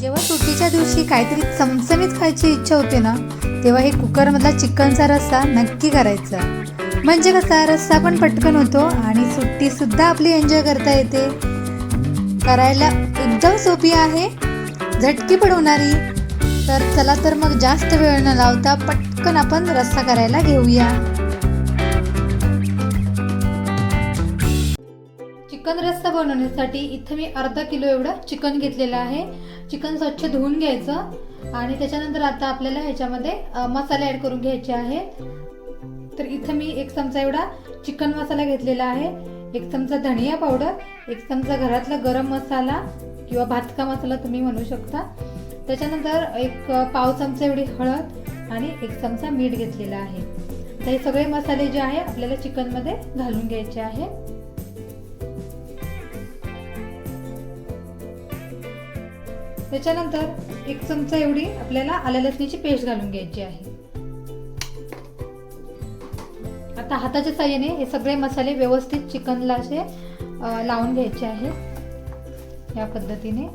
जेव्हा सुट्टीच्या दिवशी काहीतरी चमचमीत खायची इच्छा होते ना, तेव्हा हे कुकरमधला चिकनचा रस्सा नक्की करायचा. म्हणजे कसा रस्सा पण पटकन होतो आणि सुट्टीसुद्धा आपली एन्जॉय करता येते. करायला एकदम सोपी आहे, झटकी पण होणारी. तर चला तर मग जास्त वेळ न लावता पटकन आपण रस्सा करायला घेऊया. चिकन रस्सा बनवण्यासाठी इथं मी अर्धा किलो एवढं चिकन घेतलेलं आहे. चिकन स्वच्छ धुवून घ्यायचं आणि त्याच्यानंतर आता आपल्याला ह्याच्यामध्ये मसाले ॲड करून घ्यायचे आहेत. तर इथं मी 1 चमचा एवढा चिकन मसाला घेतलेला आहे, 1 चमचा धनिया पावडर, 1 चमचा घरातला गरम मसाला किंवा भातका मसाला तुम्ही म्हणू शकता. त्याच्यानंतर 1 पाव चमचा एवढी हळद आणि 1 चमचा मीठ घेतलेला आहे. तर हे सगळे मसाले जे आहे आपल्याला चिकनमध्ये घालून घ्यायचे आहे. त्याच्यानंतर 1 चमचा एवढी आपल्याला आलं लसणीची पेस्ट घालून घ्यायची आहे. आता हाताच्या साहाय्याने हे सगळे मसाले व्यवस्थित चिकनला असे लावून घ्यायचे आहे. या पद्धतीने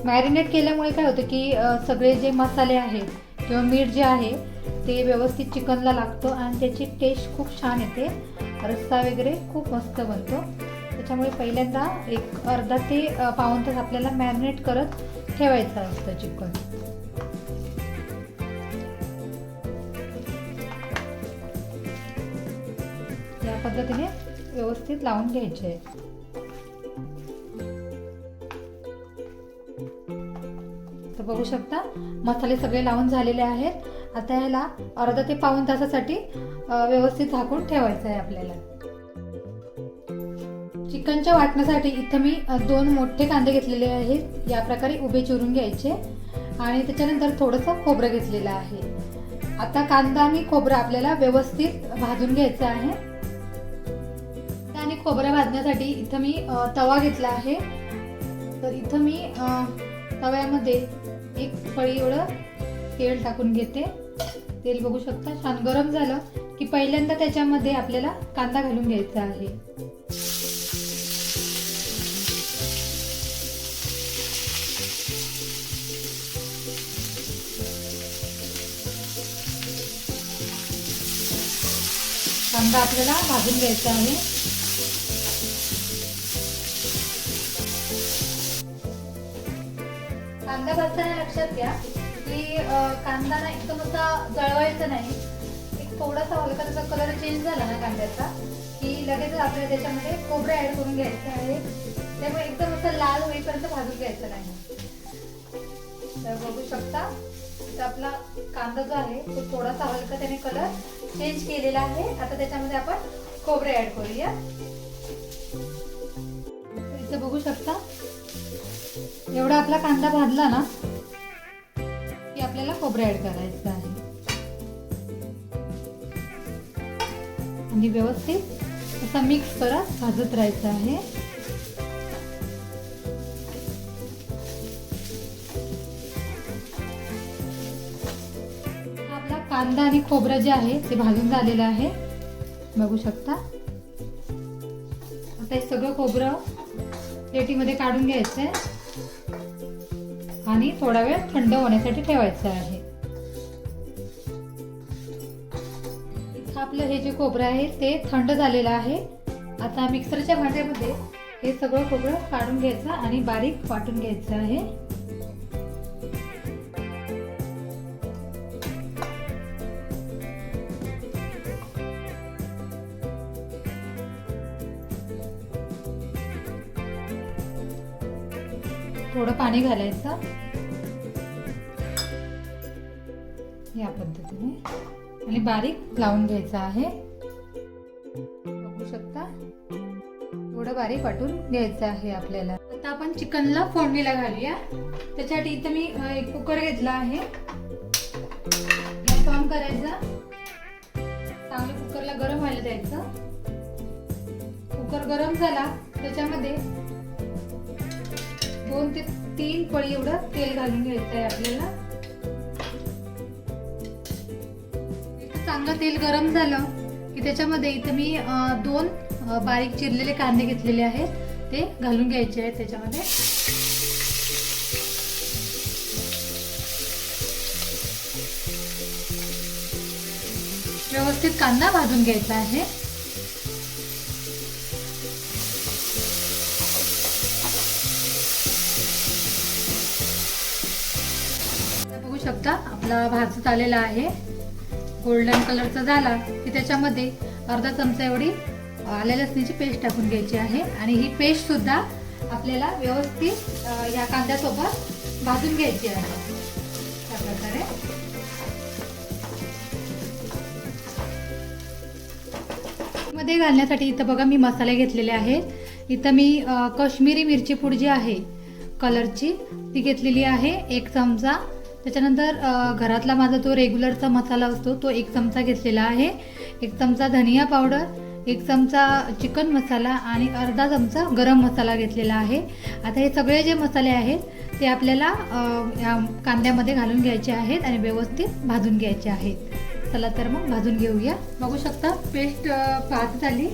मॅरिनेट केल्यामुळे काय होतं की सगळे जे मसाले आहेत किंवा मीठ जे आहे ते व्यवस्थित चिकनला लागतो आणि त्याची टेस्ट खूप छान येते. रस्सा वगैरे खूप मस्त बनतो. त्याच्यामुळे पहिल्यांदा एक अर्धा ते पाऊण तास आपल्याला मॅरिनेट करत ठेवायचं असतं चिकन. या पद्धतीने व्यवस्थित लावून घ्यायचे. तर बघू शकता मसाले सगळे लावून झालेले आहेत. आता ह्याला अर्धा ते पाऊण तासासाठी व्यवस्थित झाकून ठेवायचं आहे आपल्याला. चिकनच्या वाटण्यासाठी इथं मी 2 मोठे कांदे घेतलेले आहेत. या प्रकारे उभे चिरून घ्यायचे आणि त्याच्यानंतर थोडंसं खोबरं घेतलेलं आहे. आता कांदा आणि खोबरं आपल्याला व्यवस्थित भाजून घ्यायचं आहे. आणि खोबरं भाजण्यासाठी इथं मी तवा घेतला आहे. तर इथं मी तव्यामध्ये 1 पळी एवढं तेल टाकून घेते. तेल बघू शकता छान गरम झालं की पहिल्यांदा त्याच्यामध्ये आपल्याला कांदा घालून घ्यायचा आहे. कांदा आपल्याला भाजून घ्यायचा आहे. कांदा भाजताना लक्षात घ्या की कांदा ना एकदम असा जळवायचा नाही. एक थोडासा हलका त्याचा कलर चेंज झाला ना कांद्याचा की लगेच आपल्याला त्याच्यामध्ये खोबरं ऍड करून घ्यायचं आहे. त्यामुळे एकदम असं लाल होईपर्यंत भाजून घ्यायचं नाही. तर बघू शकता तर आपला कांदा जो आहे तो थोडासा हलका त्याने कलर चेंज केलेला आहे. आता त्याच्यामध्ये आपण खोबरे ऍड करूया. इथे बघू शकता एवढा आपला कांदा भाजला ना की आपल्याला खोबरे ऍड करायचं आहे आणि व्यवस्थित असं मिक्स करत भाजत राहायचं आहे. कांदा आणि खोबरं जे आहे ते भाजून झालेलं आहे. बघू शकता. आता हे सगळं खोबरं प्लेटीमध्ये काढून घ्यायचंय आणि थोडा वेळ थंड होण्यासाठी ठेवायचं आहे. इथं आपलं हे जे खोबरं आहे ते थंड झालेलं आहे. आता मिक्सरच्या भांड्यामध्ये हे सगळं खोबरं काढून घ्यायचं आणि बारीक वाटून घ्यायचं आहे. थोडं पाणी घालायचं या पद्धतीने आणि बारीक लावून घ्यायचं आहे. बघू शकता थोडं बारीक वाटून घ्यायचं आहे आपल्याला. आता आपण चिकनला फोडणीला घालूया. त्याच्यासाठी इथं मी 1 कुकर घेतला आहे. गॅस ऑन करायचा. चांगलं कुकरला गरम व्हायला द्यायचं. कुकर गरम झाला त्याच्यामध्ये 2 ते 3 पळी एवढं तेल घालून घ्यायचं आहे आपल्याला. चांगलं तेल गरम झालं की त्याच्यामध्ये इथे मी 2 बारीक चिरलेले कांदे घेतलेले आहेत ते घालून घ्यायचे आहेत त्याच्यामध्ये. व्यवस्थित कांदा भाजून घ्यायचा आहे. बघू शकता आपला भाजत आलेला आहे. गोल्डन कलरचा झाला की त्याच्यामध्ये अर्धा चमचा एवढी आल्या लसणीची पेस्ट टाकून घ्यायची आहे. आणि ही पेस्ट सुद्धा आपल्याला व्यवस्थित या कांद्यासोबत भाजून घ्यायची आहे. अशा प्रकारे मध्ये घालण्यासाठी इथं बघा मी मसाले घेतलेले आहेत. इथं मी काश्मीरी मिरची पूड जी आहे कलरची ती घेतलेली आहे 1 चमचा. त्याच्यानंतर घरातला माझा जो रेग्युलरचा मसाला असतो तो 1 चमचा घेतलेला आहे. 1 चमचा धनिया पावडर, 1 चमचा चिकन मसाला आणि अर्धा चमचा गरम मसाला घेतलेला आहे. आता हे सगळे जे मसाले आहेत ते आपल्याला या कांद्यामध्ये घालून घ्यायचे आहेत आणि व्यवस्थित भाजून घ्यायचे आहेत. चला तर मग भाजून घेऊया. बघू शकता पेस्ट भाजत झाली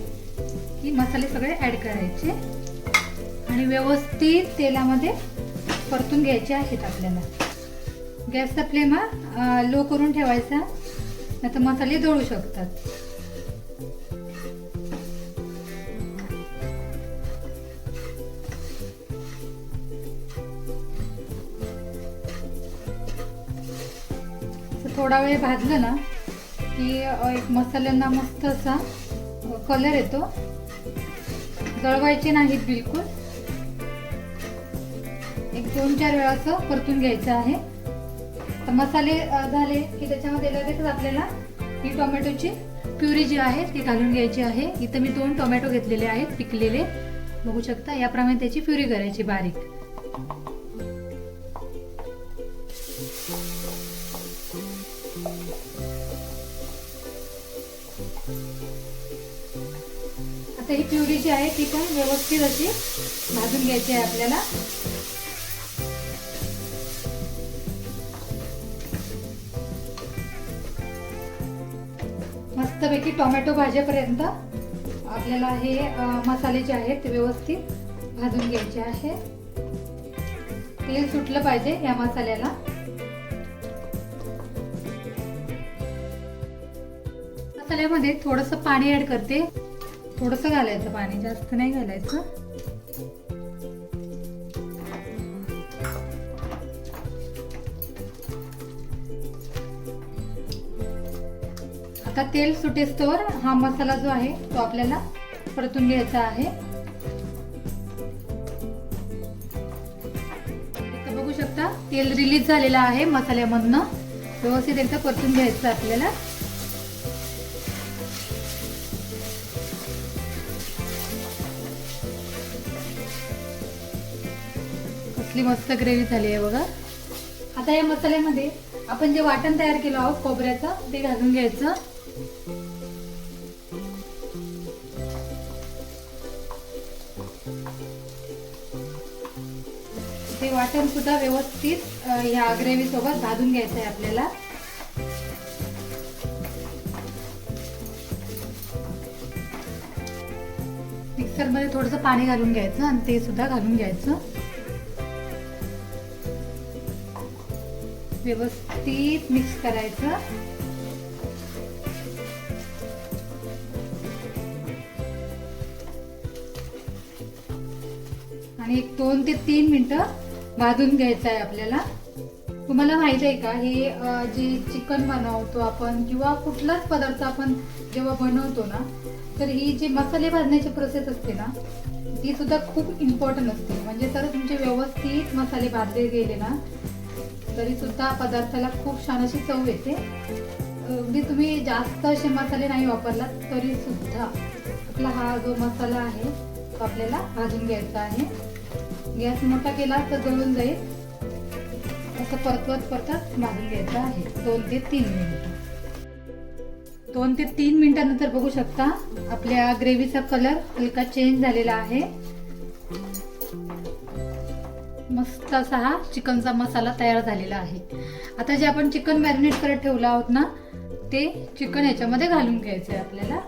की मसाले सगळे ॲड करायचे आणि व्यवस्थित तेलामध्ये परतून घ्यायचे आहेत. आपल्याला गॅसचा फ्लेम हा लो करून ठेवायचा, नाहीतर मसाले जळू शकतात. थोडा वेळ भाजलं ना की एक मसाल्यांना मस्त असा कलर येतो. जळवायचे नाहीत बिलकुल. एक 2-4 वेळा असं परतून घ्यायचं आहे. तर मसाले झाले की त्याच्यामध्ये लगेच आपल्याला ही टोमॅटोची प्युरी जी आहे ती घालून घ्यायची आहे. इथं मी 2 टोमॅटो घेतलेले आहेत पिकलेले. बघू शकता याप्रमाणे त्याची प्युरी करायची बारीक. आता ही प्युरी जी आहे ती पण व्यवस्थित अशी भाजून घ्यायची आहे आपल्याला. मस्तपैकी टोमॅटो भाजेपर्यंत आपल्याला हे मसाले जे आहेत ते व्यवस्थित भाजून घ्यायचे आहे. तेल सुटलं पाहिजे या मसाल्याला. मसाल्यामध्ये थोडंसं पाणी ऍड करते. थोडंसं घालायचं पाणी, जास्त नाही घालायचं. आता तेल सुटेस्तोवर हा मसाला जो आहे तो आपल्याला परतून घ्यायचा आहे. इथं बघू शकता तेल रिलीज झालेलं आहे मसाल्यामधनं. व्यवस्थित एकदा परतून घ्यायचं आपल्याला. कसली मस्त ग्रेव्ही झाली आहे बघा. आता या मसाल्यामध्ये आपण जे वाटण तयार केलं आहोत खोबऱ्याचं ते घालून घ्यायचं. ते वाटण सुद्धा व्यवस्थित ह्या ग्रेव्ही सोबत भाजून घ्यायचं आहे आपल्याला. मिक्सर मध्ये थोडंसं पाणी घालून घ्यायचं आणि ते सुद्धा घालून घ्यायचं. व्यवस्थित मिक्स करायचं. आणि 2 ते 3 मिनिटं भाजून घ्यायचं आहे आपल्याला. तुम्हाला माहित आहे का हे जे चिकन बनवतो आपण किंवा कुठलाच पदार्थ आपण जेव्हा बनवतो ना तर ही जी मसाले भाजण्याची प्रोसेस असते ना ती सुद्धा खूप इम्पॉर्टंट असते. म्हणजे जर तुमचे व्यवस्थित मसाले भाजले गेले ना तरी सुद्धा पदार्थाला खूप छान अशी चव येते. अगदी तुम्ही जास्त असे मसाले नाही वापरलात तरी सुद्धा आपला हा जो मसाला आहे तो आपल्याला भाजून घ्यायचा आहे. गॅस मोठा केला तर जळून जाईल. असं परतवत भाजून घ्यायचं आहे 2 ते 3 मिनिटं. 2 ते 3 मिनिटांनंतर बघू शकता आपल्या ग्रेव्हीचा कलर हलका चेंज झालेला आहे. मस्त असा हा चिकनचा मसाला तयार झालेला आहे. आता जे आपण चिकन मॅरिनेट करत ठेवलं आहोत ना ते चिकन याच्यामध्ये घालून घ्यायचं आहे आपल्याला.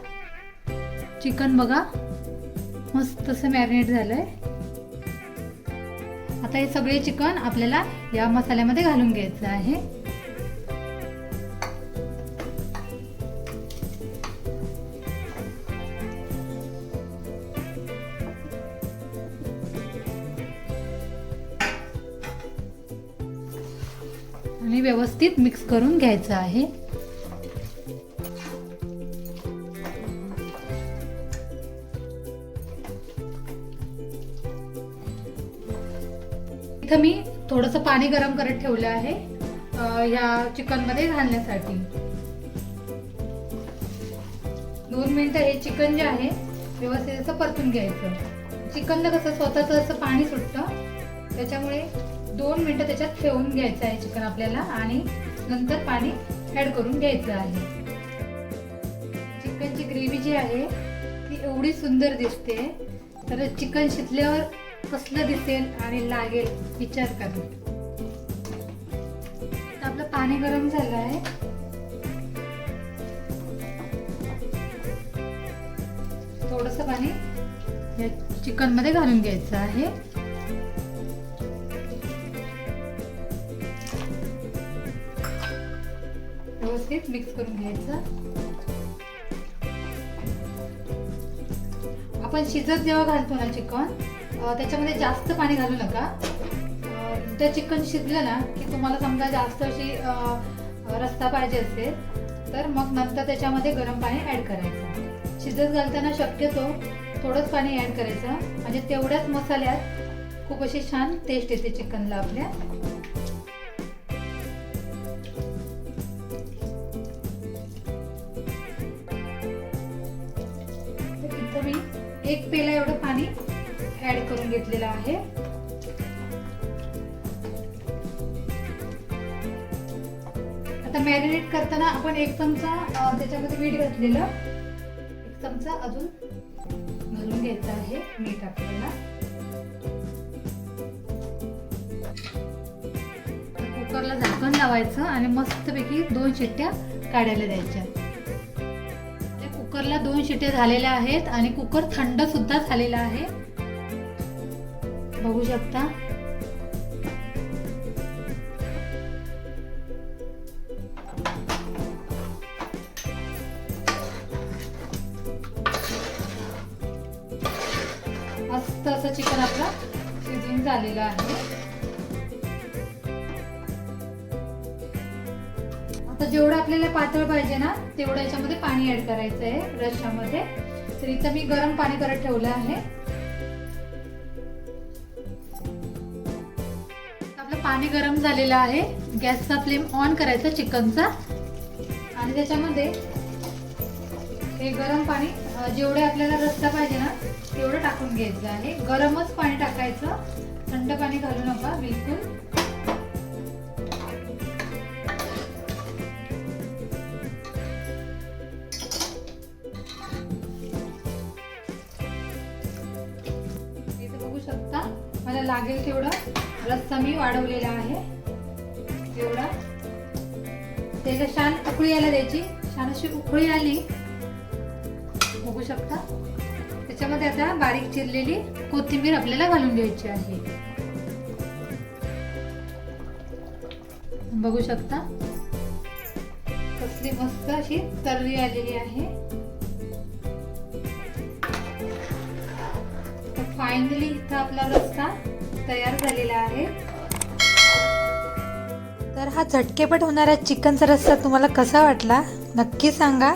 चिकन बघा मस्त असं मॅरिनेट झालंय. आता हे सगळे चिकन आपल्याला या मसाल्यामध्ये घालून घ्यायचं आहे. आणि व्यवस्थित मिक्स करून घ्यायचं आहे. इथं मी थोडंसं पाणी गरम करत ठेवलं आहे ह्या चिकन मध्ये घालण्यासाठी. 2 मिनिटं हे चिकन जे आहे व्यवस्थित असं परतून घ्यायचं. चिकनला कसं स्वतःच असं पाणी सुटतं, त्याच्यामुळे 2 मिनिटं त्याच्यात ठेवून घ्यायचं आहे चिकन आपल्याला आणि नंतर पाणी ऍड करून घ्यायचं आहे. चिकनची ग्रेव्ही जी आहे ती एवढी सुंदर दिसते, तर चिकन शिजल्यावर कसलं दिसेल आणि लागेल विचार करा. आपलं पाणी गरम झालं आहे. थोडंसं पाणी या चिकन मध्ये घालून घ्यायचं आहे. व्यवस्थित मिक्स करून घ्यायचं. आपण शिजत जेव्हा घालतो ना चिकन, त्याच्यामध्ये जास्त पाणी घालू नका. त्या चिकन शिजलं ना की तुम्हाला समजा जास्त अशी रस्सा पाहिजे असेल तर मग नंतर त्याच्यामध्ये गरम पाणी ऍड करायचं. शिजत घालताना शक्यतो थोडंच पाणी ऍड करायचं, म्हणजे तेवढ्याच मसाल्यात खूप अशी छान टेस्ट येते चिकनला आपल्या. इथं मी 1 पेला एवढं पाणी ऍड करून घेतलेलं आहे. आता मॅरिनेट करताना आपण 1 चमचा त्याच्यामध्ये मीठ घातलेलं, 1 चमचा अजून घालून घ्यायचं आहे मीठ आपल्याला. कुकरला झाकण लावायचं आणि मस्तपैकी 2 शिट्ट्या काढायला द्यायच्या. कुकरला 2 शिट्ट्या झालेल्या आहेत आणि कुकर थंड सुद्धा झालेला आहे, बघू शकता. मस्त असं चिकन आपलं शिजून झालेलं आहे. आता जेवढं आपल्याला पातळ पाहिजे ना तेवढं याच्यामध्ये पाणी ऍड करायचं आहे रश्श्यामध्ये. तर इथं मी गरम पाणी करत ठेवलं आहे. आपलं पाणी गरम झालेलं आहे. गॅसचा फ्लेम ऑन करायचा चिकनचा आणि त्याच्यामध्ये हे गरम पाणी जेवढे आपल्याला रस्सा पाहिजे ना तेवढं टाकून घ्यायचं आहे. गरमच पाणी टाकायचं, थंड पाणी घालू नका बिलकुल. इथे बघू शकता मला लागेल तेवढा रस्सा मी वाढवलेला आहे. एवढा त्याला छान उकळी यायला द्यायची. छान अशी उकळी आली बघू शकता. त्याच्यामध्ये आता बारीक चिरलेली कोथिंबीर आपल्याला घालून घ्यायची आहे. बघू शकता कसली मस्त अशी तर्री आलेली आहे. तर फायनली इथं आपला रस्सा तयार झालेला आहे. तर हा झटकेपट होणारा चिकनचा रस्सा तुम्हाला कसा वाटला नक्की सांगा.